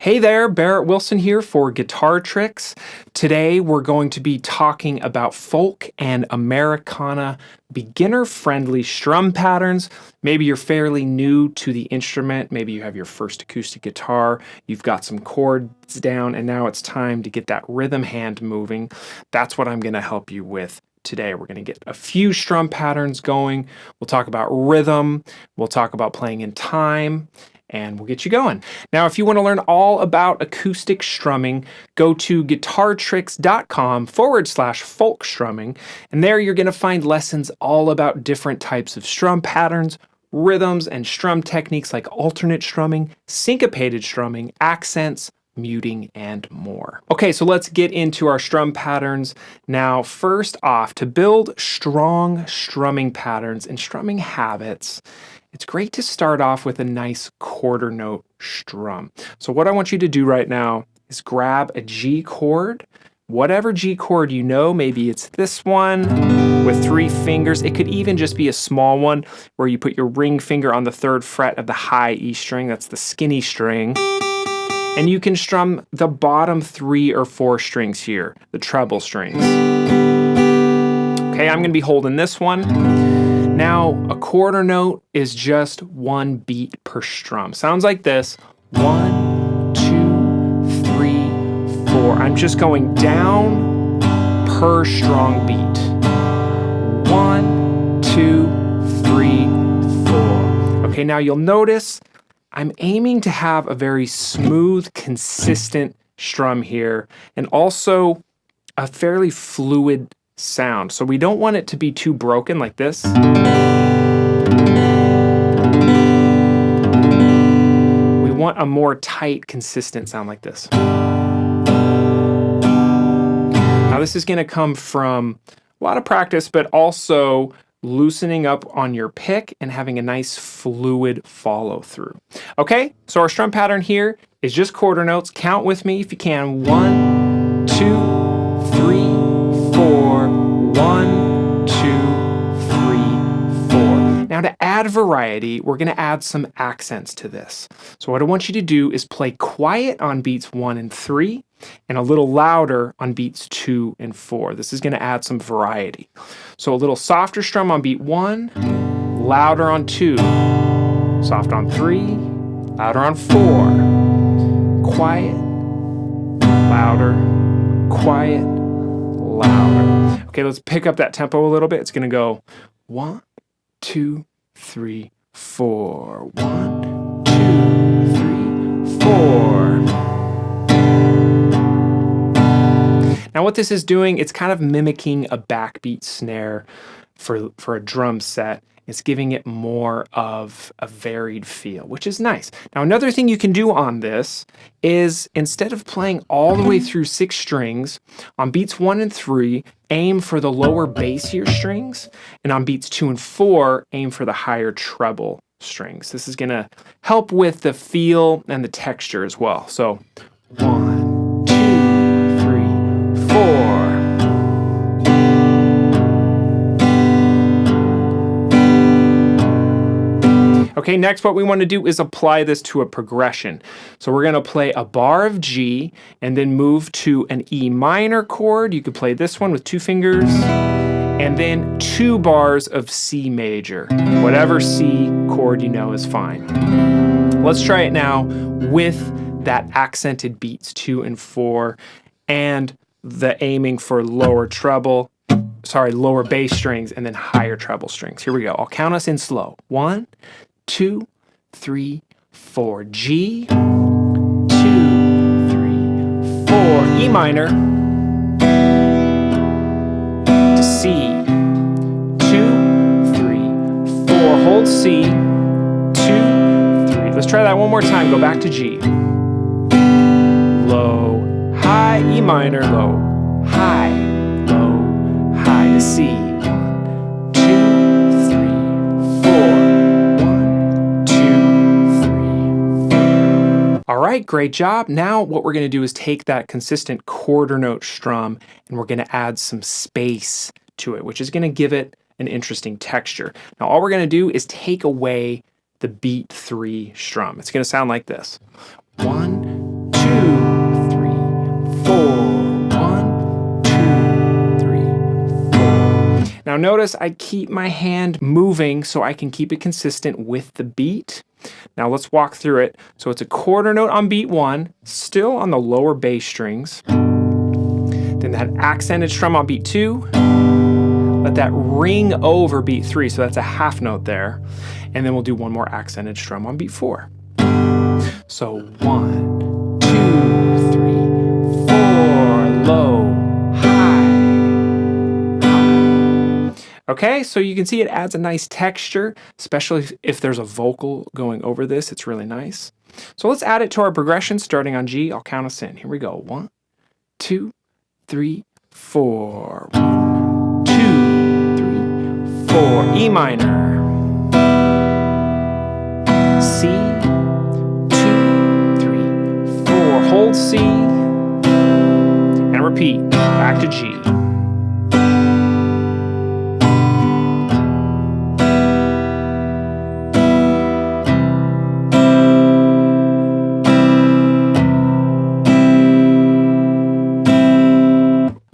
Hey there, Barrett Wilson here for Guitar Tricks. Today we're going to be talking about folk and Americana beginner-friendly strum patterns. Maybe you're fairly new to the instrument, maybe you have your first acoustic guitar, you've got some chords down, and now it's time to get that rhythm hand moving. That's what I'm going to help you with today. We're going to get a few strum patterns going. We'll talk about rhythm, we'll talk about playing in time, and we'll get you going. Now, if you want to learn all about acoustic strumming, go to guitartricks.com/folk strumming, and there you're going to find lessons all about different types of strum patterns, rhythms, and strum techniques like alternate strumming, syncopated strumming, accents, muting, and more. Okay, so let's get into our strum patterns. Now, first off, to build strong strumming patterns and strumming habits, it's great to start off with a nice quarter note strum. So what I want you to do right now is grab a G chord, whatever G chord you know. Maybe it's this one with 3 fingers. It could even just be a small one where you put your ring finger on the 3rd fret of the high E string. That's the skinny string. And you can strum the bottom 3 or 4 strings here, the treble strings. Okay, I'm gonna be holding this one. Now, a quarter note is just 1 beat per strum. Sounds like this: 1, 2, 3, 4. I'm just going down per strong beat. 1, 2, 3, 4. Okay, now you'll notice I'm aiming to have a very smooth, consistent strum here, and also a fairly fluid sound. So we don't want it to be too broken like this. We want a more tight, consistent sound like this. Now this is going to come from a lot of practice, but also loosening up on your pick and having a nice fluid follow through. Okay, so our strum pattern here is just quarter notes. Count with me if you can. 1, 2, 3, 4, 1, 2, 3, 4. Now to add variety, we're going to add some accents to this. So what I want you to do is play quiet on beats 1 and 3 and a little louder on beats 2 and 4. This is going to add some variety. So a little softer strum on beat 1, louder on 2, soft on 3, louder on 4, quiet, louder, quiet, louder. Okay, let's pick up that tempo a little bit. It's going to go 1, 2, 3, 4. 1, 2, 3, 4. Now what this is doing, it's kind of mimicking a backbeat snare for a drum set. It's giving it more of a varied feel, which is nice. Now another thing you can do on this is, instead of playing all the way through 6 strings, on beats 1 and 3, aim for the lower bassier strings, and on beats 2 and 4, aim for the higher treble strings. This is gonna help with the feel and the texture as well. So 1, 2, 3, 4. Okay, next what we want to do is apply this to a progression. So we're going to play a bar of G and then move to an E minor chord. You could play this one with 2 fingers, and then 2 bars of C major. Whatever C chord you know is fine. Let's try it now with that accented beats 2 and 4 and the aiming for lower bass strings and then higher treble strings. Here we go. I'll count us in slow. 1, 2, 3, 4. G, 2, 3, 4. E minor to C. 2, 3, 4. Hold C. 2, 3. Let's try that one more time. Go back to G. Low, high, E minor, low, high, to C. 1, 2, 3, 4. 1, 2, 3, 4. All right, great job. Now what we're going to do is take that consistent quarter note strum and we're going to add some space to it, which is going to give it an interesting texture. Now all we're going to do is take away the beat 3 strum. It's going to sound like this. 1, Now notice I keep my hand moving so I can keep it consistent with the beat. Now let's walk through it. So it's a quarter note on beat 1, still on the lower bass strings. Then that accented strum on beat 2. Let that ring over beat 3, so that's a half note there. And then we'll do one more accented strum on beat 4. So 1, 2, 3, 4, low, high, high. Okay, so you can see it adds a nice texture, especially if there's a vocal going over this. It's really nice. So let's add it to our progression starting on G. I'll count us in. Here we go. 1, 2, 3, 4. 1, 2, 3, 4. E minor. C, 2, 3, 4. Hold C, and repeat. Back to G.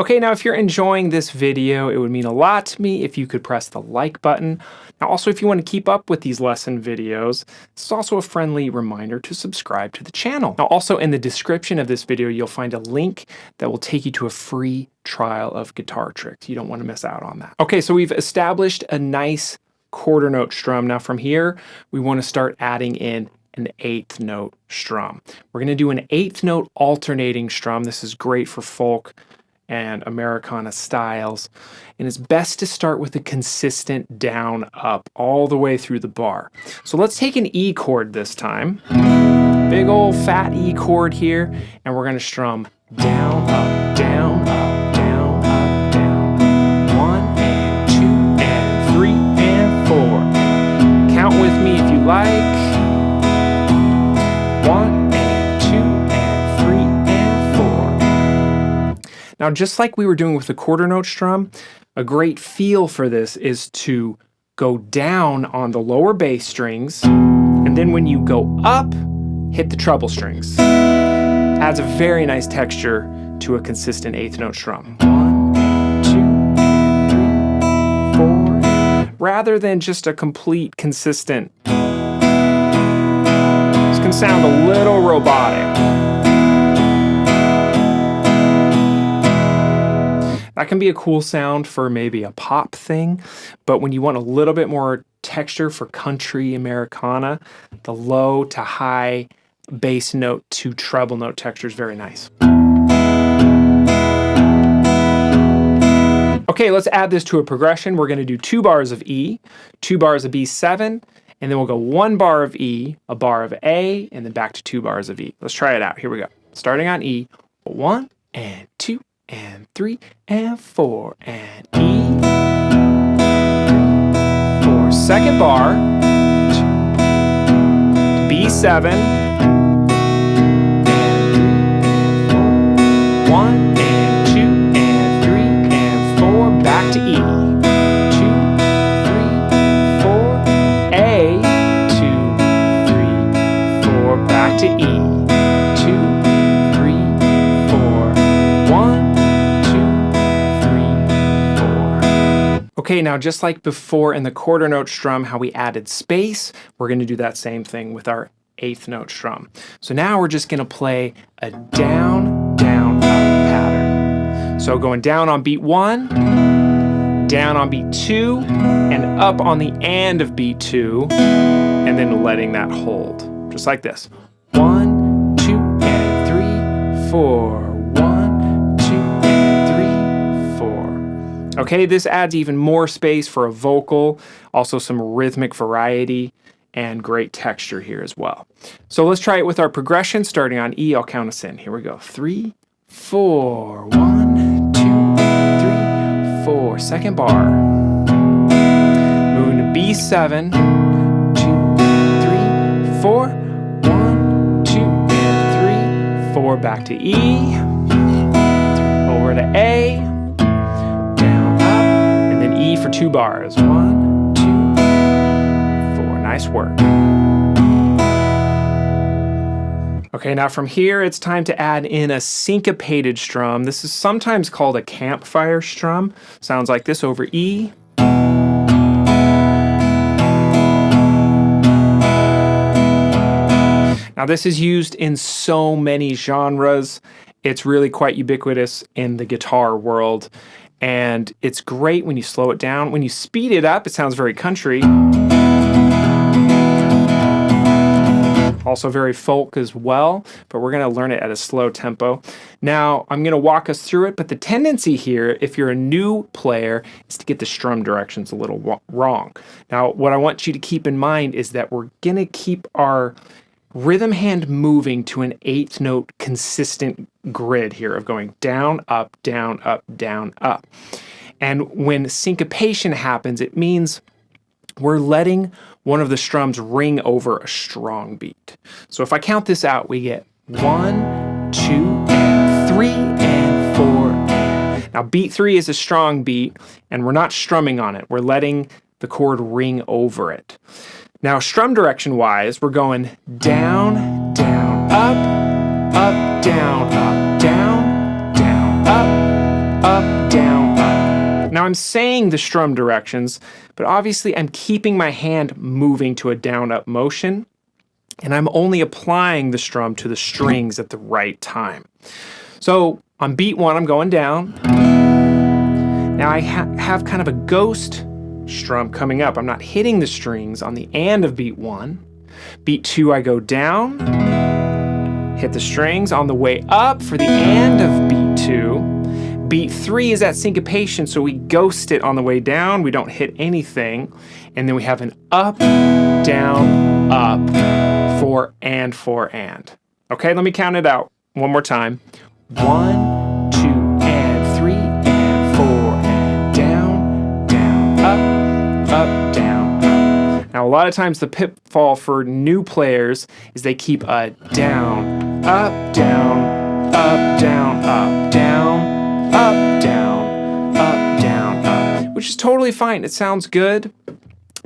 Okay, now if you're enjoying this video, it would mean a lot to me if you could press the like button. Now also, if you want to keep up with these lesson videos, this is also a friendly reminder to subscribe to the channel. Now also in the description of this video, you'll find a link that will take you to a free trial of guitar tricks. You don't want to miss out on that. Okay, so we've established a nice quarter note strum. Now from here, we want to start adding in an 8th note strum. We're going to do an 8th note alternating strum. This is great for folk and Americana styles, and it's best to start with a consistent down up all the way through the bar. So let's take an E chord this time, big old fat E chord here, and we're going to strum down up, down up, down up, down, 1 and 2 and 3 and 4. Count with me if you like. 1 and 2 and 3 and 4. Now, just like we were doing with the quarter note strum, a great feel for this is to go down on the lower bass strings, and then when you go up, hit the treble strings. Adds a very nice texture to a consistent 8th note strum. 1, 2, 3, 4, rather than just a complete consistent. This can sound a little robotic. That can be a cool sound for maybe a pop thing, but when you want a little bit more texture for country Americana, the low to high bass note to treble note texture is very nice. Okay, let's add this to a progression. We're going to do 2 bars of E, 2 bars of B7, and then we'll go 1 bar of E, a bar of A, and then back to 2 bars of E. Let's try it out. Here we go. Starting on E, 1 and 2 and 3 and 4 and E, 4. Second bar to B7 and 3 and 4. 1 and 2 and 3 and 4. Back to E. 2, 3, 4. A. 2, 3, 4. Back to E. 2, 3, 4. 1. Okay, now just like before in the quarter note strum, how we added space, we're going to do that same thing with our 8th note strum. So now we're just going to play a down, down, up pattern. So going down on beat 1, down on beat 2, and up on the and of beat 2, and then letting that hold, just like this. 1, 2, and 3, 4. 1, 2, and 3, 4. Okay, this adds even more space for a vocal, also some rhythmic variety, and great texture here as well. So let's try it with our progression, starting on E. I'll count us in. Here we go. 3, 4. 1, 2, 3, 4. Second bar. Moving to B7. 2, 3, 4. 1, 2, and 3, 4. Back to E. Over to A. Down, up, and then E for 2 bars. 1, 2, 4. Nice work. Okay, now from here, it's time to add in a syncopated strum. This is sometimes called a campfire strum. Sounds like this over E, Now this is used in so many genres. It's really quite ubiquitous in the guitar world. And it's great when you slow it down. When you speed it up, it sounds very country. Also very folk as well, but we're gonna learn it at a slow tempo. Now, I'm gonna walk us through it, but the tendency here, if you're a new player, is to get the strum directions a little wrong. Now, what I want you to keep in mind is that we're gonna keep our rhythm hand moving to an 8th note consistent grid here of going down, up, down, up, down, up. And when syncopation happens, it means we're letting one of the strums ring over a strong beat. So if I count this out, we get 1, 2, and 3, and 4. Now beat 3 is a strong beat, and we're not strumming on it. We're letting the chord ring over it. Now strum direction wise, we're going down, down, up, down, down, down, up, down, up. Now I'm saying the strum directions, but obviously I'm keeping my hand moving to a down, up motion, and I'm only applying the strum to the strings at the right time. So on beat 1, I'm going down. Now I have kind of a ghost strum coming up. I'm not hitting the strings on the and of beat 1. Beat 2, I go down, hit the strings on the way up for the and of beat 2. Beat 3 is that syncopation, so we ghost it on the way down. We don't hit anything. And then we have an up, down, up, 4 and 4 and. Okay, let me count it out one more time. 1, 2, and 3, and 4, and down, down, up, down, up. Now, a lot of times the pitfall for new players is they keep a down, up, down, up, down, up, down, up, down, up, down, up, which is totally fine. It sounds good,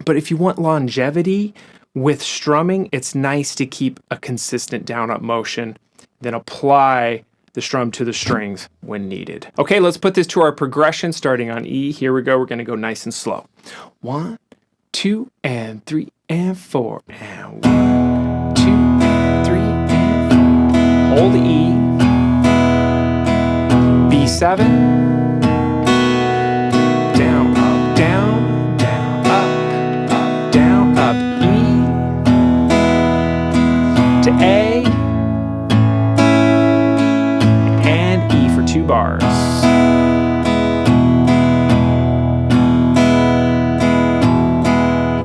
but if you want longevity with strumming, it's nice to keep a consistent down-up motion, then apply the strum to the strings when needed. Okay, let's put this to our progression starting on E. Here we go. We're going to go nice and slow. 1, 2, and 3, and 4, and 1, 2, and 3, and 4. Hold E. B7. Down, up, down, down, up, down, up, E. To A. And E for 2 bars.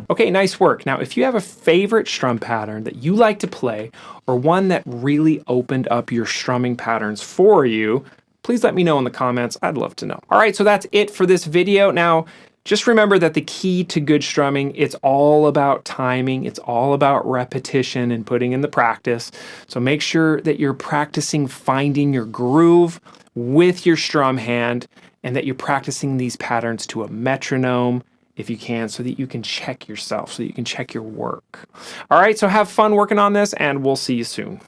Okay, nice work. Now, if you have a favorite strum pattern that you like to play, or one that really opened up your strumming patterns for you, please let me know in the comments. I'd love to know. All right, so that's it for this video. Now, just remember that the key to good strumming, it's all about timing. It's all about repetition and putting in the practice. So make sure that you're practicing finding your groove with your strum hand, and that you're practicing these patterns to a metronome if you can, so that you can check yourself, so that you can check your work. All right, so have fun working on this, and we'll see you soon.